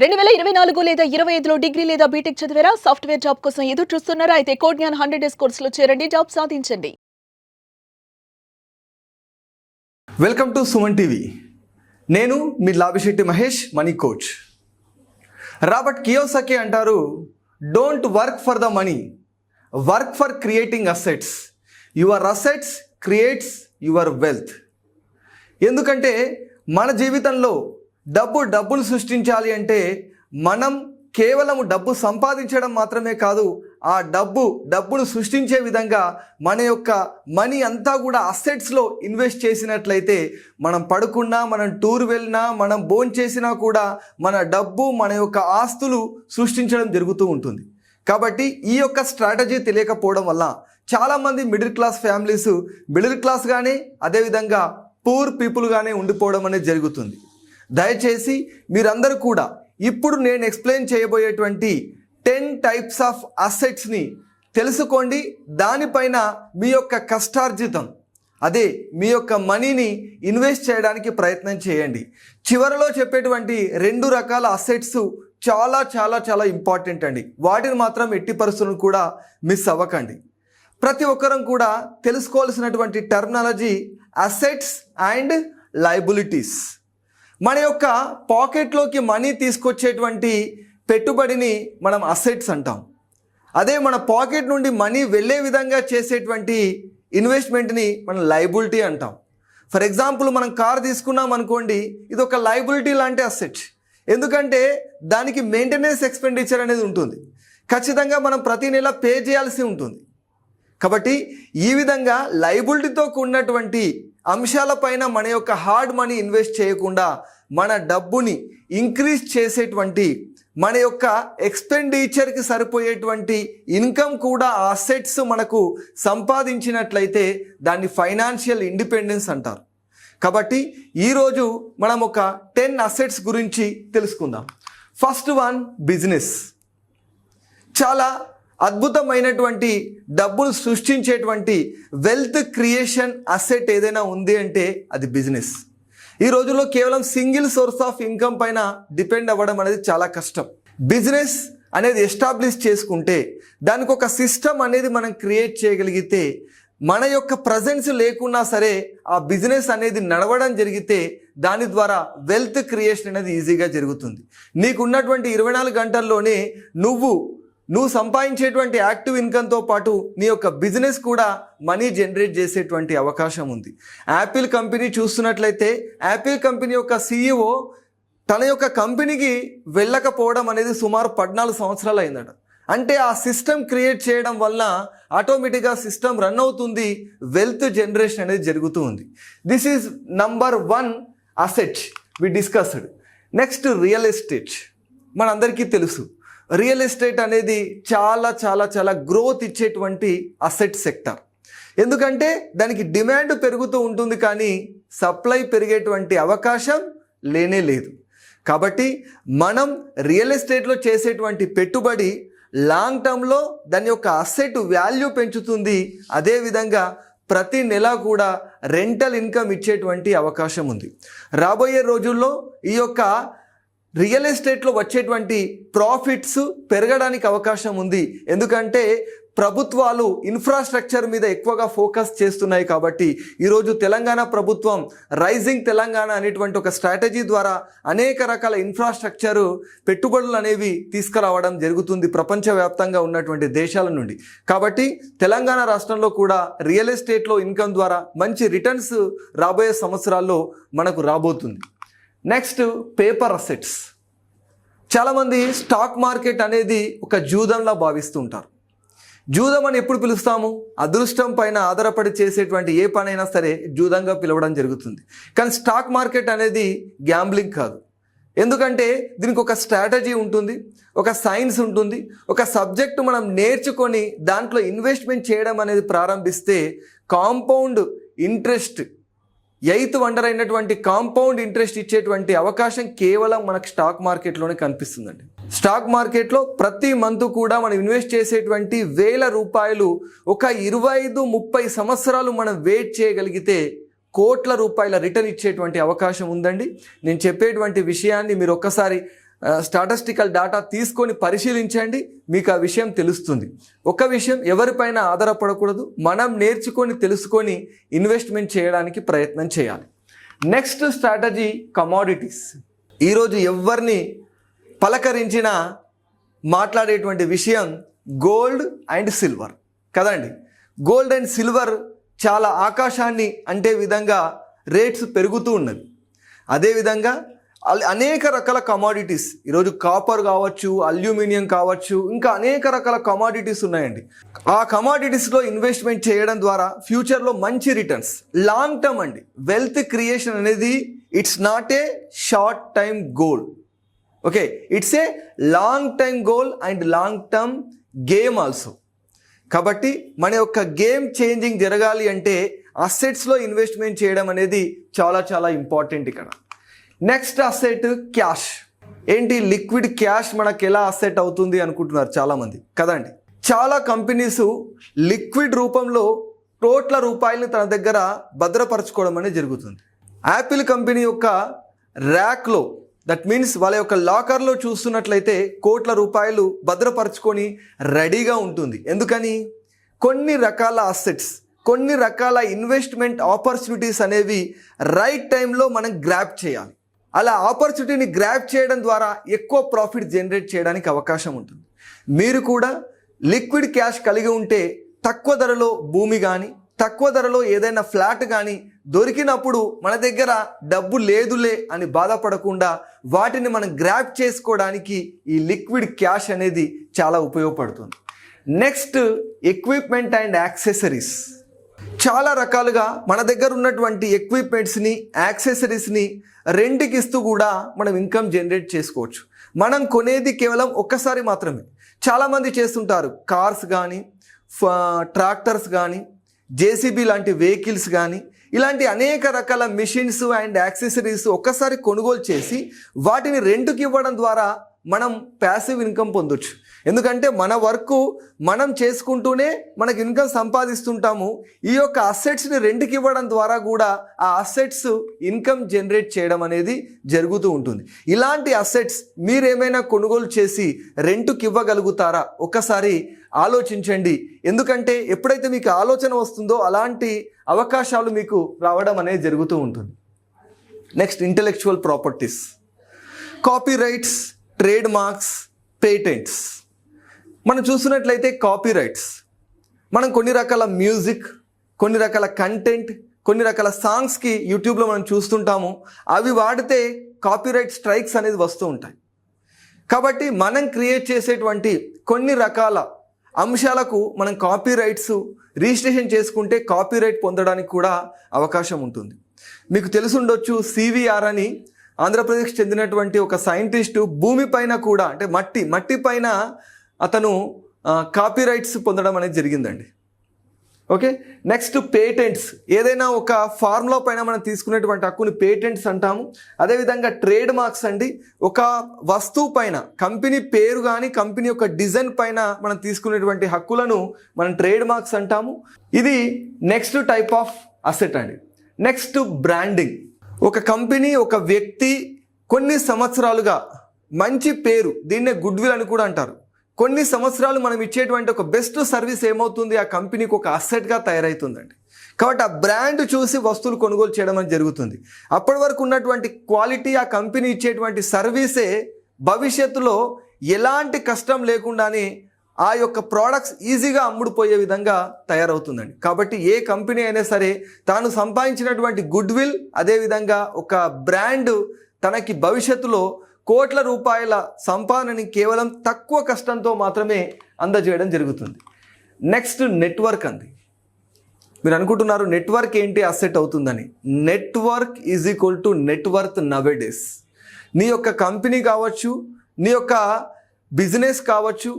2024 లేదా 25లో డిగ్రీ లేదా బీటెక్ చదివారా? సాఫ్ట్‌వేర్ జాబ్ కోసం ఎదురు చూస్తున్నారా? అయితే కోడ్ జ్ఞాన్ 100 డేస్ కోర్సులో చేరండి, జాబ్ సాధించండి. Welcome to Suman TV. నేను మీ Labhishetti Mahesh, money coach. Robert Kiyosaki అంటారు, don't work for the money, work for creating assets. Your assets creates your wealth. ఎందుకంటే మన జీవితంలో డబ్బును సృష్టించాలి అంటే మనం కేవలం డబ్బు సంపాదించడం మాత్రమే కాదు, ఆ డబ్బును సృష్టించే విధంగా మన యొక్క మనీ అంతా కూడా అసెట్స్లో ఇన్వెస్ట్ చేసినట్లయితే మనం పడుకున్నా, మనం టూర్ వెళ్ళినా, మనం భోంచేసినా కూడా మన డబ్బు, మన యొక్క ఆస్తులు సృష్టించడం జరుగుతూ ఉంటుంది. కాబట్టి ఈ యొక్క స్ట్రాటజీ తెలియకపోవడం వల్ల చాలామంది మిడిల్ క్లాస్ ఫ్యామిలీస్ మిడిల్ క్లాస్గానే, అదేవిధంగా పూర్ పీపుల్గానే ఉండిపోవడం అనేది జరుగుతుంది. దయచేసి మీరందరూ కూడా ఇప్పుడు నేను ఎక్స్ప్లెయిన్ చేయబోయేటువంటి 10 టైప్స్ ఆఫ్ అసెట్స్ని తెలుసుకోండి. దానిపైన మీ యొక్క కష్టార్జితం, అదే మీ యొక్క మనీని ఇన్వెస్ట్ చేయడానికి ప్రయత్నం చేయండి. చివరిలో చెప్పేటువంటి 2 రకాల అసెట్స్ చాలా చాలా చాలా ఇంపార్టెంట్ అండి. వాటిని మాత్రం ఎట్టి పరిస్థితులను కూడా మిస్ అవ్వకండి. ప్రతి ఒక్కరం కూడా తెలుసుకోవాల్సినటువంటి టర్మినాలజీ అసెట్స్ అండ్ లయబిలిటీస్. మన యొక్క పాకెట్లోకి మనీ తీసుకొచ్చేటువంటి పెట్టుబడిని మనం అసెట్స్ అంటాం. అదే మన పాకెట్ నుండి మనీ వెళ్ళే విధంగా చేసేటువంటి ఇన్వెస్ట్మెంట్ని మనం లయబిలిటీ అంటాం. ఫర్ ఎగ్జాంపుల్, మనం కార్ తీసుకున్నాం అనుకోండి, ఇది ఒక లయబిలిటీ లాంటి అసెట్. ఎందుకంటే దానికి మెయింటెనెన్స్ ఎక్స్పెండిచర్ అనేది ఉంటుంది, ఖచ్చితంగా మనం ప్రతి నెల పే చేయాల్సి ఉంటుంది. కాబట్టి ఈ విధంగా లయబిలిటీతో కూడినటువంటి అంశాలపైన మన యొక్క హార్డ్ మనీ ఇన్వెస్ట్ చేయకుండా మన డబ్బుని ఇంక్రీజ్ చేసేటువంటి, మన యొక్క ఎక్స్పెండిచర్కి సరిపోయేటువంటి ఇన్కమ్ కూడా ఆ అసెట్స్ మనకు సంపాదించినట్లయితే దాన్ని ఫైనాన్షియల్ ఇండిపెండెన్స్ అంటారు. కాబట్టి ఈరోజు మనం ఒక 10 అసెట్స్ గురించి తెలుసుకుందాం. First one, business. చాలా అద్భుతమైనటువంటి డబ్బును సృష్టించేటువంటి వెల్త్ క్రియేషన్ అసెట్ ఏదైనా ఉంది అంటే అది బిజినెస్. ఈ రోజుల్లో కేవలం సింగిల్ సోర్స్ ఆఫ్ ఇన్కమ్ పైన డిపెండ్ అవ్వడం అనేది చాలా కష్టం. బిజినెస్ అనేది ఎస్టాబ్లిష్ చేసుకుంటే, దానికి ఒక సిస్టమ్ అనేది మనం క్రియేట్ చేయగలిగితే, మన యొక్క ప్రజెన్స్ లేకున్నా సరే ఆ బిజినెస్ అనేది నడవడం జరిగితే దాని ద్వారా వెల్త్ క్రియేషన్ అనేది ఈజీగా జరుగుతుంది. నీకున్నటువంటి 24 గంటల్లోనే నువ్వు సంపాదించేటువంటి యాక్టివ్ ఇన్కమ్తో పాటు నీ యొక్క బిజినెస్ కూడా మనీ జనరేట్ చేసేటువంటి అవకాశం ఉంది. యాపిల్ కంపెనీ చూస్తున్నట్లయితే, యాపిల్ కంపెనీ యొక్క CEO తన యొక్క కంపెనీకి వెళ్ళకపోవడం అనేది సుమారు 14 సంవత్సరాలు అయిందట. అంటే ఆ సిస్టమ్ క్రియేట్ చేయడం వల్ల ఆటోమేటిక్గా సిస్టమ్ రన్ అవుతుంది, వెల్త్ జనరేషన్ అనేది జరుగుతూ ఉంది. This is number 1 asset we discussed. Next, real estate. మనందరికీ తెలుసు, రియల్ ఎస్టేట్ అనేది చాలా చాలా చాలా గ్రోత్ ఇచ్చేటువంటి అసెట్ సెక్టర్. ఎందుకంటే దానికి డిమాండ్ పెరుగుతూ ఉంటుంది, కానీ సప్లై పెరిగేటువంటి అవకాశం లేనే లేదు. కాబట్టి మనం రియల్ ఎస్టేట్లో చేసేటువంటి పెట్టుబడి లాంగ్ టర్మ్లో దాని యొక్క అసెట్ వాల్యూ పెంచుతుంది. అదేవిధంగా ప్రతి నెల కూడా రెంటల్ ఇన్కమ్ ఇచ్చేటువంటి అవకాశం ఉంది. రాబోయే రోజుల్లో ఈ యొక్క రియల్ ఎస్టేట్లో వచ్చేటువంటి ప్రాఫిట్స్ పెరగడానికి అవకాశం ఉంది. ఎందుకంటే ప్రభుత్వాలు ఇన్ఫ్రాస్ట్రక్చర్ మీద ఎక్కువగా ఫోకస్ చేస్తున్నాయి. కాబట్టి ఈరోజు తెలంగాణ ప్రభుత్వం రైజింగ్ తెలంగాణ అనేటువంటి ఒక స్ట్రాటజీ ద్వారా అనేక రకాల ఇన్ఫ్రాస్ట్రక్చర్ పెట్టుబడులు అనేవి తీసుకురావడం జరుగుతుంది ప్రపంచవ్యాప్తంగా ఉన్నటువంటి దేశాల నుండి. కాబట్టి తెలంగాణ రాష్ట్రంలో కూడా రియల్ ఎస్టేట్లో ఇన్కమ్ ద్వారా మంచి రిటర్న్స్ రాబోయే సంవత్సరాల్లో మనకు రాబోతుంది. Next, paper assets. చాలామంది స్టాక్ మార్కెట్ అనేది ఒక జూదంలా భావిస్తూ ఉంటారు. జూదం అని ఎప్పుడు పిలుస్తాము? అదృష్టం పైన ఆధారపడి చేసేటువంటి ఏ పనైనా సరే జూదంగా పిలవడం జరుగుతుంది. కానీ స్టాక్ మార్కెట్ అనేది గ్యాంబ్లింగ్ కాదు. ఎందుకంటే దీనికి ఒక స్ట్రాటజీ ఉంటుంది, ఒక సైన్స్ ఉంటుంది, ఒక సబ్జెక్టు మనం నేర్చుకొని దాంట్లో ఇన్వెస్ట్మెంట్ చేయడం అనేది ప్రారంభిస్తే కాంపౌండ్ ఇంట్రెస్ట్, 8th వండర్ అయినటువంటి కాంపౌండ్ ఇంట్రెస్ట్ ఇచ్చేటువంటి అవకాశం కేవలం మనకు స్టాక్ మార్కెట్లోనే కనిపిస్తుందండి. స్టాక్ మార్కెట్లో ప్రతి మంత్ కూడా మనం ఇన్వెస్ట్ చేసేటువంటి ₹1000 ఒక 25-30 సంవత్సరాలు మనం వెయిట్ చేయగలిగితే కోట్ల రూపాయల రిటర్న్ ఇచ్చేటువంటి అవకాశం ఉందండి. నేను చెప్పేటువంటి విషయాన్ని మీరు ఒక్కసారి స్టాటిస్టికల్ డేటా తీసుకొని పరిశీలించండి, మీకు ఆ విషయం తెలుస్తుంది. ఒక విషయం, ఎవరిపైన ఆధారపడకూడదు, మనం నేర్చుకొని తెలుసుకొని ఇన్వెస్ట్మెంట్ చేయడానికి ప్రయత్నం చేయాలి. Next strategy commodities. ఈరోజు ఎవరిని పలకరించినా మాట్లాడేటువంటి విషయం గోల్డ్ అండ్ సిల్వర్ కదండి. గోల్డ్ అండ్ సిల్వర్ చాలా ఆకాశాన్ని అంటే విధంగా రేట్స్ పెరుగుతూ ఉన్నది. అదేవిధంగా అనేక రకాల కమోడిటీస్, ఈరోజు కాపర్ కావచ్చు, అల్యూమినియం కావచ్చు, ఇంకా అనేక రకాల కమోడిటీస్ ఉన్నాయండి. ఆ కమోడిటీస్లో ఇన్వెస్ట్మెంట్ చేయడం ద్వారా ఫ్యూచర్లో మంచి రిటర్న్స్, లాంగ్ టర్మ్ అండి. వెల్త్ క్రియేషన్ అనేది it's not a short time goal, okay, it's a long time goal and long term game also. కాబట్టి మన యొక్క గేమ్ చేంజింగ్ జరగాలి అంటే అసెట్స్లో ఇన్వెస్ట్మెంట్ చేయడం అనేది చాలా చాలా ఇంపార్టెంట్ ఇక్కడ. Next asset cash. ఏంటి, లిక్విడ్ క్యాష్ మనకు ఎలా అసెట్ అవుతుంది అనుకుంటున్నారు చాలామంది కదండి. చాలా కంపెనీస్ లిక్విడ్ రూపంలో కోట్ల రూపాయలను తన దగ్గర భద్రపరచుకోవడం అనేది జరుగుతుంది. యాపిల్ కంపెనీ యొక్క ర్యాక్లో, దట్ మీన్స్ వాళ్ళ యొక్క లాకర్లో చూస్తున్నట్లయితే కోట్ల రూపాయలు భద్రపరచుకొని రెడీగా ఉంటుంది. ఎందుకని? కొన్ని రకాల అసెట్స్, కొన్ని రకాల ఇన్వెస్ట్మెంట్ ఆపర్చునిటీస్ అనేవి రైట్ టైంలో మనం గ్రాబ్ చేయాలి. అలా ఆపర్చునిటీని గ్రాబ్ చేయడం ద్వారా ఎక్కువ ప్రాఫిట్ జనరేట్ చేయడానికి అవకాశం ఉంటుంది. మీరు కూడా లిక్విడ్ క్యాష్ కలిగి ఉంటే తక్కువ ధరలో భూమి కానీ, తక్కువ ధరలో ఏదైనా ఫ్లాట్ కానీ దొరికినప్పుడు మన దగ్గర డబ్బు లేదులే అని బాధపడకుండా వాటిని మనం గ్రాబ్ చేసుకోవడానికి ఈ లిక్విడ్ క్యాష్ అనేది చాలా ఉపయోగపడుతుంది. Next equipment and accessories. చాలా రకాలుగా మన దగ్గర ఉన్నటువంటి ఎక్విప్మెంట్స్ని, యాక్సెసరీస్ని రెంట్కి ఇస్తూ కూడా మనం ఇన్కమ్ జనరేట్ చేసుకోవచ్చు. మనం కొనేది కేవలం ఒక్కసారి మాత్రమే. చాలామంది చేస్తుంటారు, కార్స్ కానీ, ట్రాక్టర్స్ కానీ, జేసీబీ లాంటి వెహికల్స్ కానీ, ఇలాంటి అనేక రకాల మిషన్స్ అండ్ యాక్సెసరీస్ ఒక్కసారి కొనుగోలు చేసి వాటిని రెంట్కి ఇవ్వడం ద్వారా మనం ప్యాసివ్ ఇన్కమ్ పొందొచ్చు. ఎందుకంటే మన వర్క్ మనం చేసుకుంటూనే మనకి ఇన్కమ్ సంపాదిస్తుంటాము. ఈ యొక్క అసెట్స్ని రెంట్కి ఇవ్వడం ద్వారా కూడా ఆ అసెట్స్ ఇన్కమ్ జనరేట్ చేయడం అనేది జరుగుతూ ఉంటుంది. ఇలాంటి అసెట్స్ మీరేమైనా కొనుగోలు చేసి రెంట్కి ఇవ్వగలుగుతారా? ఒక్కసారి ఆలోచించండి. ఎందుకంటే ఎప్పుడైతే మీకు ఆలోచన వస్తుందో అలాంటి అవకాశాలు మీకు రావడం అనేది జరుగుతూ ఉంటుంది. Next intellectual properties. Copy rights, trade marks, patents. మనం చూసినట్లయితే కాపీ రైట్స్, మనం కొన్ని రకాల మ్యూజిక్, కొన్ని రకాల కంటెంట్, కొన్ని రకాల సాంగ్స్కి యూట్యూబ్లో మనం చూస్తుంటాము. అవి వాడితే కాపీరైట్ స్ట్రైక్స్ అనేది వస్తూ ఉంటాయి. కాబట్టి మనం క్రియేట్ చేసేటువంటి కొన్ని రకాల అంశాలకు మనం కాపీరైట్స్ రిజిస్ట్రేషన్ చేసుకుంటే కాపీరైట్ పొందడానికి కూడా అవకాశం ఉంటుంది. మీకు తెలుసుండొచ్చు, సివిఆర్ అని ఆంధ్రప్రదేశ్కి చెందినటువంటి ఒక సైంటిస్టు భూమి పైన కూడా, అంటే మట్టి పైన అతను కాపీరైట్స్ పొందడం అనేది జరిగిందండి. Okay, next patents. ఏదైనా ఒక ఫార్ములా పైన మనం తీసుకునేటువంటి హక్కుని పేటెంట్స్ అంటాము. అదేవిధంగా ట్రేడ్ మార్క్స్ అండి, ఒక వస్తువు పైన కంపెనీ పేరు కానీ కంపెనీ యొక్క డిజైన్ పైన మనం తీసుకునేటువంటి హక్కులను మనం ట్రేడ్ మార్క్స్ అంటాము. ఇది నెక్స్ట్ టైప్ ఆఫ్ అసెట్ అండి. Next branding. ఒక కంపెనీ, ఒక వ్యక్తి కొన్ని సంవత్సరాలుగా మంచి పేరు, దీన్నే గుడ్ విల్ అని కూడా అంటారు. కొన్ని సంవత్సరాలు మనం ఇచ్చేటువంటి ఒక బెస్ట్ సర్వీస్ ఏమవుతుంది, ఆ కంపెనీకి ఒక అసెట్గా తయారవుతుందండి. కాబట్టి ఆ బ్రాండ్ చూసి వస్తువులు కొనుగోలు చేయడం అనేది జరుగుతుంది. అప్పటి వరకు ఉన్నటువంటి క్వాలిటీ, ఆ కంపెనీ ఇచ్చేటువంటి సర్వీసే భవిష్యత్తులో ఎలాంటి కష్టం లేకుండానే ఆ యొక్క ప్రోడక్ట్స్ ఈజీగా అమ్ముడుపోయే విధంగా తయారవుతుందండి. కాబట్టి ఏ కంపెనీ అయినా సరే తాను సంపాదించినటువంటి గుడ్ విల్, అదేవిధంగా ఒక బ్రాండ్ తనకి భవిష్యత్తులో కోట్ల రూపాయల సంపాదనని కేవలం తక్కువ కష్టంతో మాత్రమే అందజేయడం జరుగుతుంది. నెక్స్ట్ నెట్వర్క్ అండి. మీరు అనుకుంటున్నారు నెట్వర్క్ ఏంటి అసెట్ అవుతుందని. Network is equal to net worth nowadays. నీ యొక్క కంపెనీ కావచ్చు, నీ యొక్క బిజినెస్ కావచ్చు,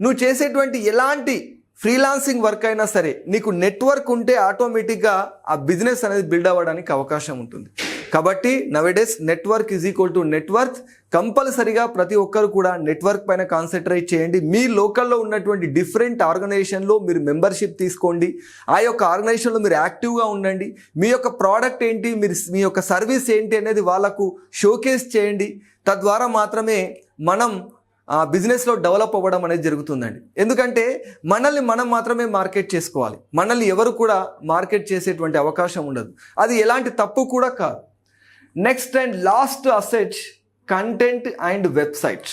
నువ్వు చేసేటువంటి ఎలాంటి ఫ్రీలాన్సింగ్ వర్క్ అయినా సరే నీకు నెట్వర్క్ ఉంటే ఆటోమేటిక్గా ఆ బిజినెస్ అనేది బిల్డ్ అవ్వడానికి అవకాశం ఉంటుంది. కాబట్టి nowadays network is equal to network. కంపల్సరీగా ప్రతి ఒక్కరు కూడా నెట్వర్క్ పైన కాన్సన్ట్రేట్ చేయండి. మీ లోకల్లో ఉన్నటువంటి డిఫరెంట్ ఆర్గనైజేషన్లో మీరు మెంబర్షిప్ తీసుకోండి. ఆ యొక్క ఆర్గనైజేషన్లో మీరు యాక్టివ్గా ఉండండి. మీ యొక్క ప్రోడక్ట్ ఏంటి, మీ యొక్క సర్వీస్ ఏంటి అనేది వాళ్ళకు షోకేస్ చేయండి. తద్వారా మాత్రమే మనం బిజినెస్లో డెవలప్ అవ్వడం అనేది జరుగుతుందండి. ఎందుకంటే మనల్ని మనం మాత్రమే మార్కెట్ చేసుకోవాలి. మనల్ని ఎవరు కూడా మార్కెట్ చేసేటువంటి అవకాశం ఉండదు. అది ఎలాంటి తప్పు కూడా కాదు. Next and last asset content and website.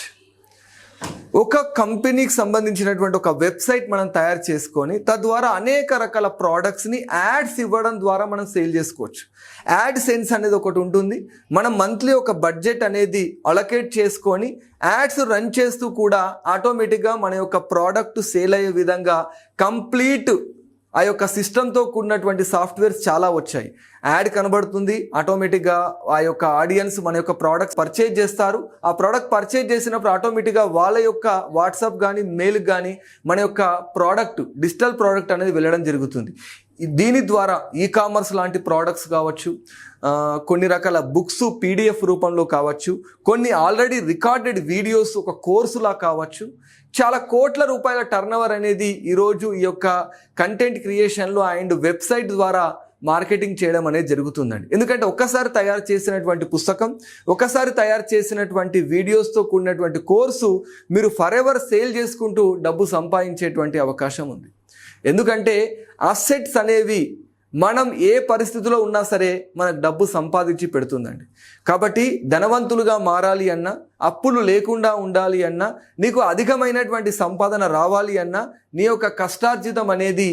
ఒక కంపెనీకి సంబంధించినటువంటి ఒక వెబ్సైట్ మనం తయారు చేసుకొని తద్వారా అనేక రకాల ప్రోడక్ట్స్ని యాడ్స్ ఇవ్వడం ద్వారా మనం సేల్ చేసుకోవచ్చు. యాడ్ సెన్స్ అనేది ఒకటి ఉంటుంది. మనం మంత్లీ ఒక బడ్జెట్ అనేది అలొకేట్ చేసుకొని యాడ్స్ రన్ చేస్తూ కూడా ఆటోమేటిక్గా మన యొక్క ప్రోడక్ట్ సేల్ అయ్యే విధంగా కంప్లీట్ ఆ యొక్క సిస్టంతో కూడినటువంటి సాఫ్ట్వేర్స్ చాలా వచ్చాయి. యాడ్ కనబడుతుంది, ఆటోమేటిక్గా ఆ యొక్క ఆడియన్స్ మన యొక్క ప్రోడక్ట్స్ పర్చేజ్ చేస్తారు. ఆ ప్రోడక్ట్ పర్చేజ్ చేసినప్పుడు ఆటోమేటిక్గా వాళ్ళ యొక్క వాట్సాప్ కానీ మెయిల్ కానీ మన యొక్క ప్రోడక్ట్ డిజిటల్ ప్రోడక్ట్ అనేది వెళ్ళడం జరుగుతుంది. దీని ద్వారా ఈకామర్స్ లాంటి ప్రోడక్ట్స్ కావచ్చు, కొన్ని రకాల బుక్స్ పీడిఎఫ్ రూపంలో కావచ్చు, కొన్ని ఆల్రెడీ రికార్డెడ్ వీడియోస్ ఒక కోర్సులా కావచ్చు, చాలా కోట్ల రూపాయల టర్నోవర్ అనేది ఈరోజు ఈ యొక్క కంటెంట్ క్రియేషన్లో అండ్ వెబ్సైట్ ద్వారా మార్కెటింగ్ చేయడం అనేది జరుగుతుందండి. ఎందుకంటే ఒక్కసారి తయారు చేసినటువంటి పుస్తకం, ఒకసారి తయారు చేసినటువంటి వీడియోస్తో కూడినటువంటి కోర్సు మీరు ఫర్ ఎవర్ సేల్ చేసుకుంటూ డబ్బు సంపాదించేటువంటి అవకాశం ఉంది. ఎందుకంటే అసెట్స్ అనేవి మనం ఏ పరిస్థితిలో ఉన్నా సరే మనకు డబ్బు సంపాదించి పెడుతుందండి. కాబట్టి ధనవంతులుగా మారాలి అన్నా, అప్పులు లేకుండా ఉండాలి అన్నా, నీకు అధికమైనటువంటి సంపాదన రావాలి అన్నా నీ యొక్క కష్టార్జితం అనేది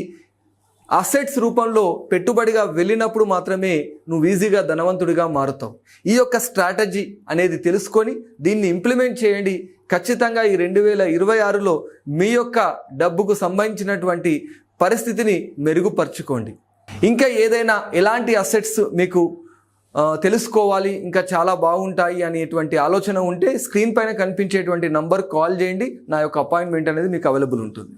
అసెట్స్ రూపంలో పెట్టుబడిగా వెళ్ళినప్పుడు మాత్రమే నువ్వు ఈజీగా ధనవంతుడిగా మారుతావు. ఈ యొక్క స్ట్రాటజీ అనేది తెలుసుకొని దీన్ని ఇంప్లిమెంట్ చేయండి. ఖచ్చితంగా ఈ 2026లో మీ యొక్క డబ్బుకు సంబంధించినటువంటి పరిస్థితిని మెరుగుపరుచుకోండి. ఇంకా ఏదైనా ఎలాంటి అసెట్స్ మీకు తెలుసుకోవాలి, ఇంకా చాలా బాగుంటాయి అనేటువంటి ఆలోచన ఉంటే స్క్రీన్ పైన కనిపించేటువంటి నంబర్ కాల్ చేయండి. నా యొక్క అపాయింట్మెంట్ అనేది మీకు అవైలబుల్ ఉంటుంది.